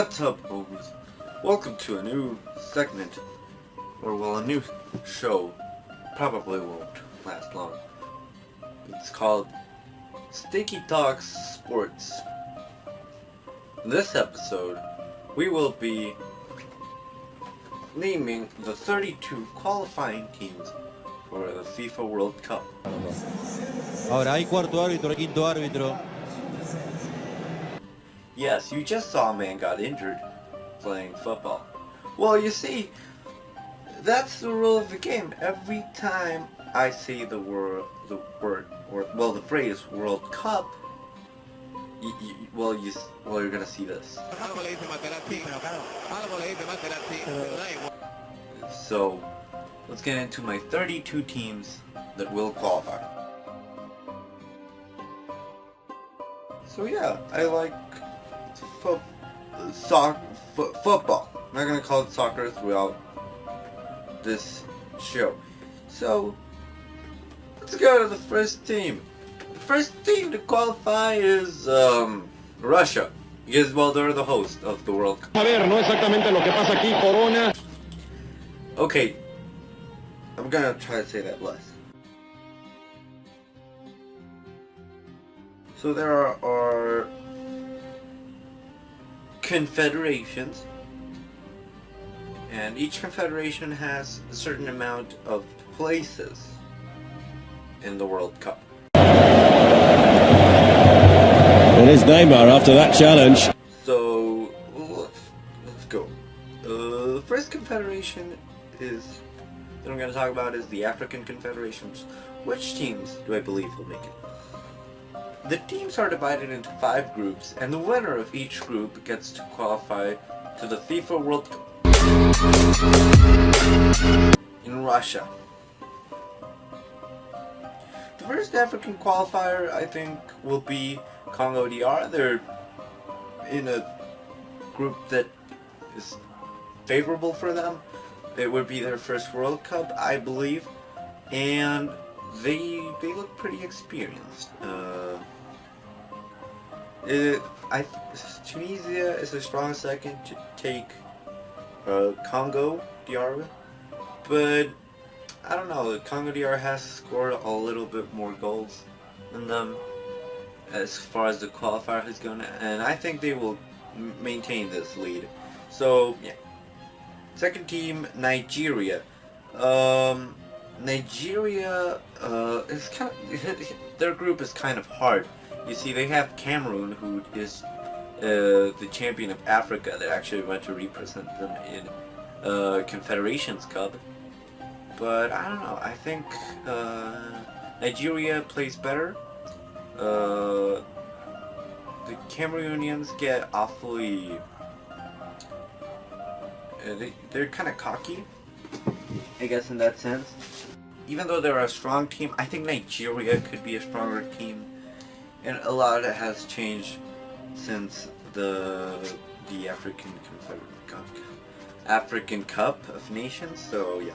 What's up, homies? Welcome to a new segment, or well, a new show. Probably won't last long. It's called Stinky Talks Sports. In this episode, we will be naming the 32 qualifying teams for the FIFA World Cup. Ahora hay cuarto árbitro, quinto árbitro. Yes, you just saw a man got injured playing football. Well, you see, that's the rule of the game. Every time I say the phrase World Cup, you're gonna see this. So, let's get into my 32 teams that will qualify. So yeah, I like football. I'm not gonna call it soccer throughout this show. So let's go to the first team. The first team to qualify is Russia, because well, they're the host of the World Cup. Okay, I'm gonna try to say that less. So there are confederations, and each confederation has a certain amount of places in the World Cup. It is Neymar after that challenge. So let's go. The first confederation that I'm going to talk about is the African confederations. Which teams do I believe will make it? The teams are divided into 5 groups, and the winner of each group gets to qualify to the FIFA World Cup in Russia. The first African qualifier, I think, will be Congo DR. They're in a group that is favorable for them. It would be their first World Cup, I believe, and they look pretty experienced. Tunisia is a strong second to take Congo DR with, but I don't know. Congo DR has scored a little bit more goals than them as far as the qualifier is going, and I think they will maintain this lead. So yeah. Second team, Nigeria. Nigeria is kind of, their group is kind of hard. You see, they have Cameroon, who is the champion of Africa, that actually went to represent them in Confederations Cup. But I don't know. I think Nigeria plays better. The Cameroonians get awfully. They're kind of cocky, I guess, in that sense. Even though they're a strong team, I think Nigeria could be a stronger team, and a lot of it has changed since the African Cup of Nations. So yeah.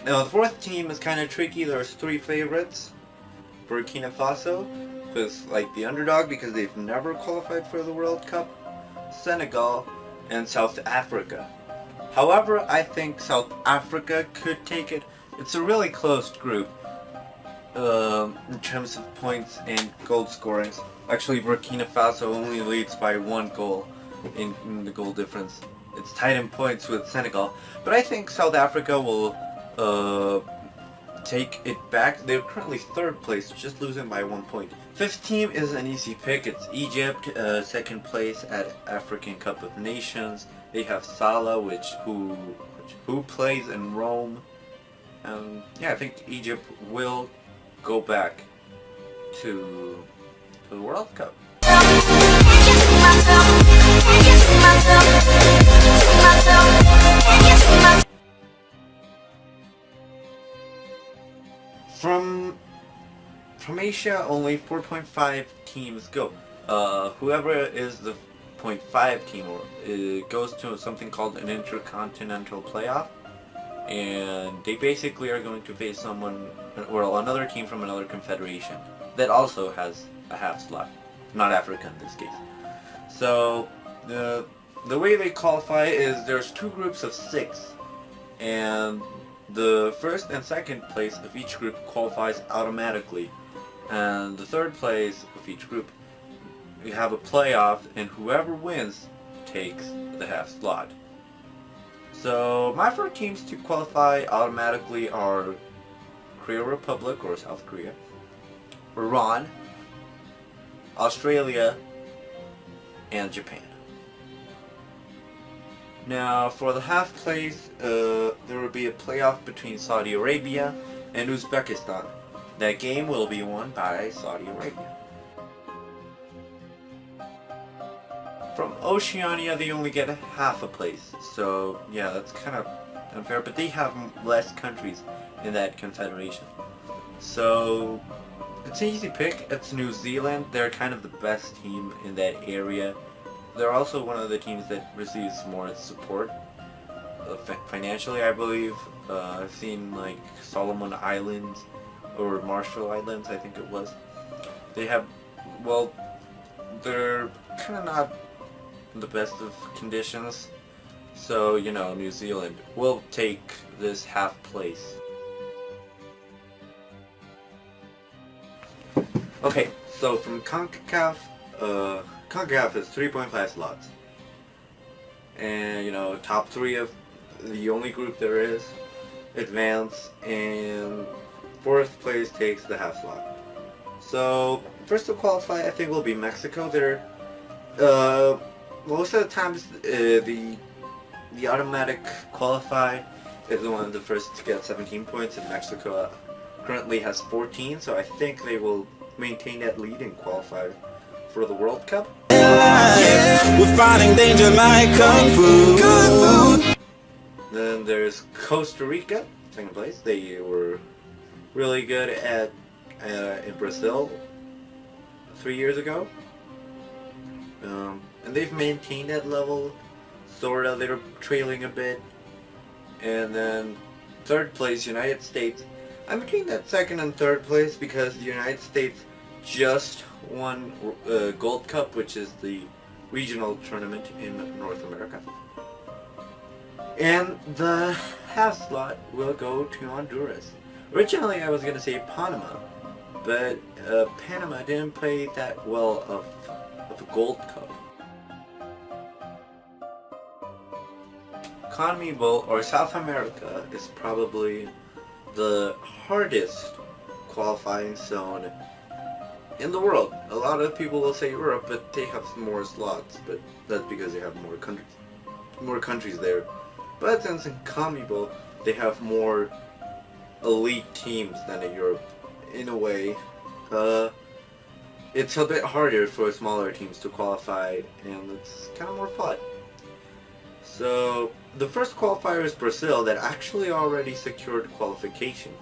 Now the fourth team is kind of tricky. There's 3 favorites. Burkina Faso is like the underdog because they've never qualified for the World Cup. Senegal and South Africa. However, I think South Africa could take it. It's a really close group in terms of points and goal scoring. Actually, Burkina Faso only leads by 1 goal in the goal difference. It's tied in points with Senegal, but I think South Africa will take it back. They're currently 3rd place, just losing by 1 point. 5th team is an easy pick. It's Egypt, 2nd place at African Cup of Nations. They have Salah, who plays in Rome. Yeah, I think Egypt will go back to the World Cup. From Asia, only 4.5 teams go. Whoever is the 0.5 team goes to something called an intercontinental playoff, and they basically are going to face someone or another team from another confederation. that also has a half slot, not Africa in this case. So the way they qualify is there's 2 groups of 6, and the first and second place of each group qualifies automatically, and the third place of each group, you have a playoff, and whoever wins takes the half slot. So my 4 teams to qualify automatically are Korea Republic or South Korea, Iran, Australia, and Japan. Now for the half place, there will be a playoff between Saudi Arabia and Uzbekistan. That game will be won by Saudi Arabia. From Oceania, they only get half a place, so yeah, that's kind of unfair, but they have less countries in that confederation. So it's an easy pick. It's New Zealand. They're kind of the best team in that area. They're also one of the teams that receives more support financially, I believe. I've seen like Solomon Islands or Marshall Islands, I think it was. They have, well, they're kind of not the best of conditions, so you know, New Zealand will take this half place. Okay, so from CONCACAF, CONCACAF has 3.5 slots, and you know, top 3 of the only group there is advance, and 4th place takes the half slot. So first to qualify, I think, will be Mexico. They're most of the times the automatic qualify is the one the first to get 17 points, and Mexico currently has 14, so I think they will maintain that lead and qualify for the World Cup. We're fighting danger like kung fu. Then there's Costa Rica, 2nd place. They were really good at in Brazil 3 years ago. And they've maintained that level, sort of. They're trailing a bit. And then 3rd place, United States. I'm between that 2nd and 3rd place because the United States just won Gold Cup, which is the regional tournament in North America. And the half slot will go to Honduras. Originally I was going to say Panama, but Panama didn't play that well of a Gold Cup. CONMEBOL, or South America, is probably the hardest qualifying zone in the world. A lot of people will say Europe, but they have more slots, but that's because they have more countries there. But since in CONMEBOL they have more elite teams than in Europe, in a way, it's a bit harder for smaller teams to qualify, and it's kind of more fun. So the first qualifier is Brazil, that actually already secured qualification.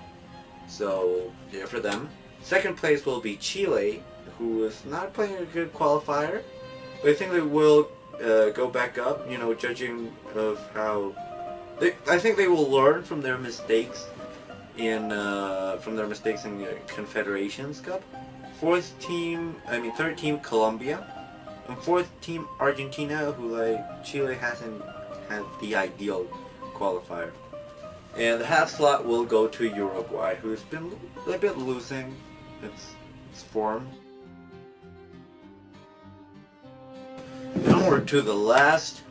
So yeah, for them. 2nd place will be Chile, who is not playing a good qualifier, but I think they will go back up. You know, judging of how I think they will learn from their mistakes in the Confederations Cup. 3rd team Colombia, and 4th team Argentina, who like Chile hasn't had the ideal qualifier. And the half slot will go to Uruguay, who's been a bit losing its form. Onward to the last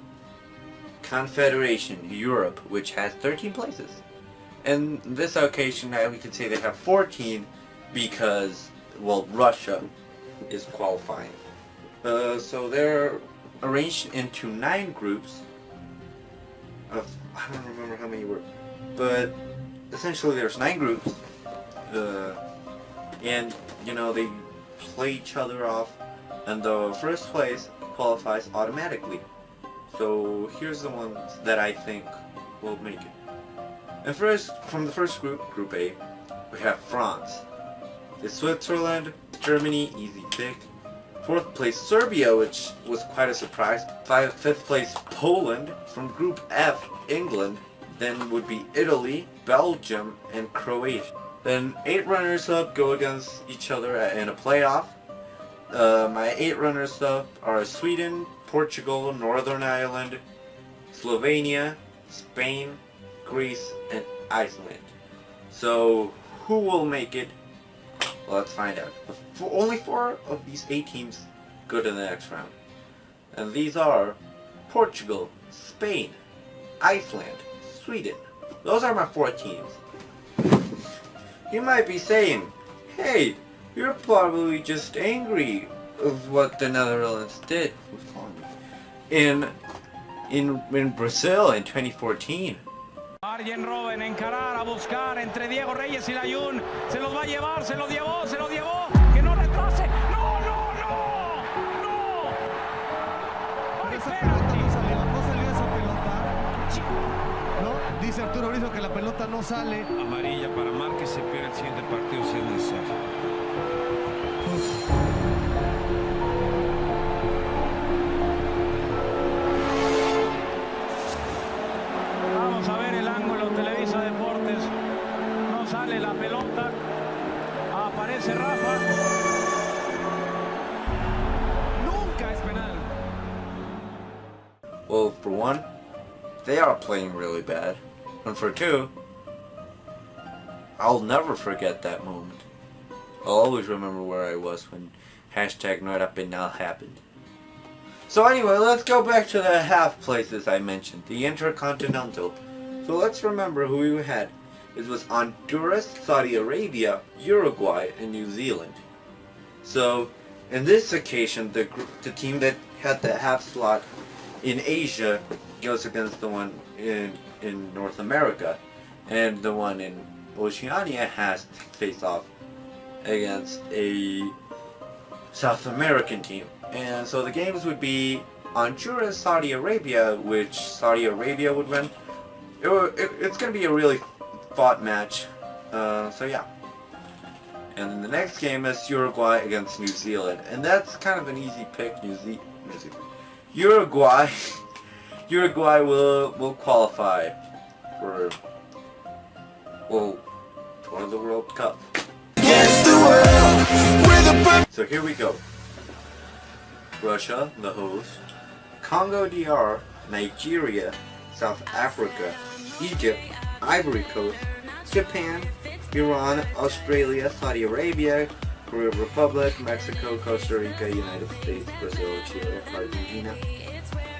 confederation, Europe, which has 13 places. And this occasion, we could say they have 14 because, well, Russia is qualifying. So they're arranged into 9 groups of, I don't remember how many were, but essentially there's 9 groups, and you know, they play each other off, and the first place qualifies automatically. So here's the ones that I think will make it. And first, from the first group, Group A, we have France. It's Switzerland, Germany, easy pick. 4th place Serbia, which was quite a surprise. 5th place Poland. From Group F, England. Then would be Italy, Belgium, and Croatia. Then 8 runners-up go against each other in a playoff. My 8 runners-up are Sweden, Portugal, Northern Ireland, Slovenia, Spain, Greece, and Iceland. So, who will make it? Well, let's find out. Only 4 of these 8 teams go to the next round. And these are Portugal, Spain, Iceland, Sweden. Those are my 4 teams. You might be saying, hey, you're probably just angry of what the Netherlands did in Brazil in 2014. Arjen Robben encarar a buscar entre Diego Reyes y Layún. Se los va a llevar, se los llevó, que no retrase. No, no, no, no. Ay, penalti. No salió esa pelota. ¿No? Dice Arturo Brizo que la pelota no sale. Amarilla para Márquez, se pierde el siguiente partido si es necesario. Vamos a ver el ángulo Televisa Deportes. No sale la pelota. Aparece Rafa. Nunca es penal. Well, for one, they are playing really bad. And for 2, I'll never forget that moment. I'll always remember where I was when #NorApenal happened. So anyway, let's go back to the half places I mentioned, the Intercontinental. So let's remember who we had. It was Honduras, Saudi Arabia, Uruguay, and New Zealand. So in this occasion, the team that had the half slot in Asia goes against the one in North America, and the one in Oceania has to face off against a South American team. And so the games would be Honduras, Saudi Arabia, which Saudi Arabia would win. It's going to be a really fought match. So yeah. And then the next game is Uruguay against New Zealand. And that's kind of an easy pick. Uruguay will qualify for the World Cup. So here we go. Russia, the host, Congo DR, Nigeria, South Africa, Egypt, Ivory Coast, Japan, Iran, Australia, Saudi Arabia, Caribbean Republic, Mexico, Costa Rica, United States, Brazil, Chile, Argentina,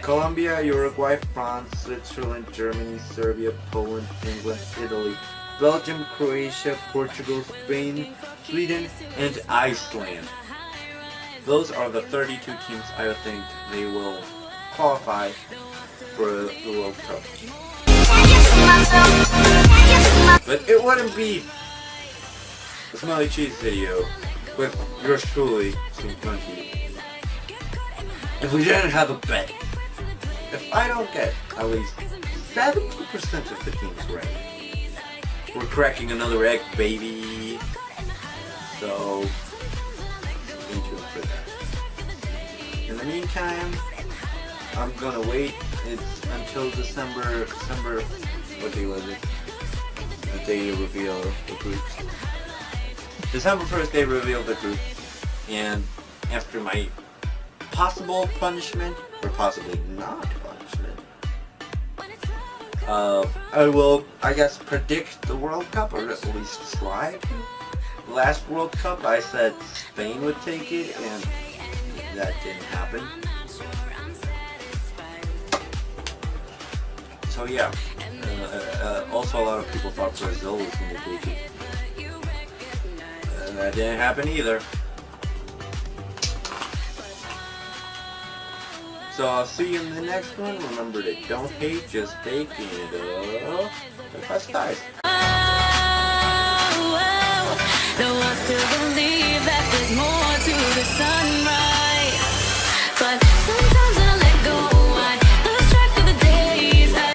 Colombia, Uruguay, France, Switzerland, Germany, Serbia, Poland, England, Italy, Belgium, Croatia, Portugal, Spain, Sweden, and Iceland. Those are the 32 teams I think they will qualify for the World Cup. But it wouldn't be a Smelly Cheese video with yours truly, Stinky Monkey, if we didn't have a bet. If I don't get at least 70% of the teams right, we're cracking another egg, baby. So stay tuned for that. In the meantime, I'm gonna wait. It's until December. What day was it? The day they reveal the groups. December 1st, they reveal the groups, and after my possible punishment, or possibly not punishment, I will, I guess, predict the World Cup, or at least try to. Last World Cup, I said Spain would take it, and that didn't happen. So yeah, also a lot of people thought Brazil was going to take it. And that didn't happen either. So I'll see you in the next one. Remember to don't hate, just take it. Press guys. The ones to believe that there's more to the sunrise.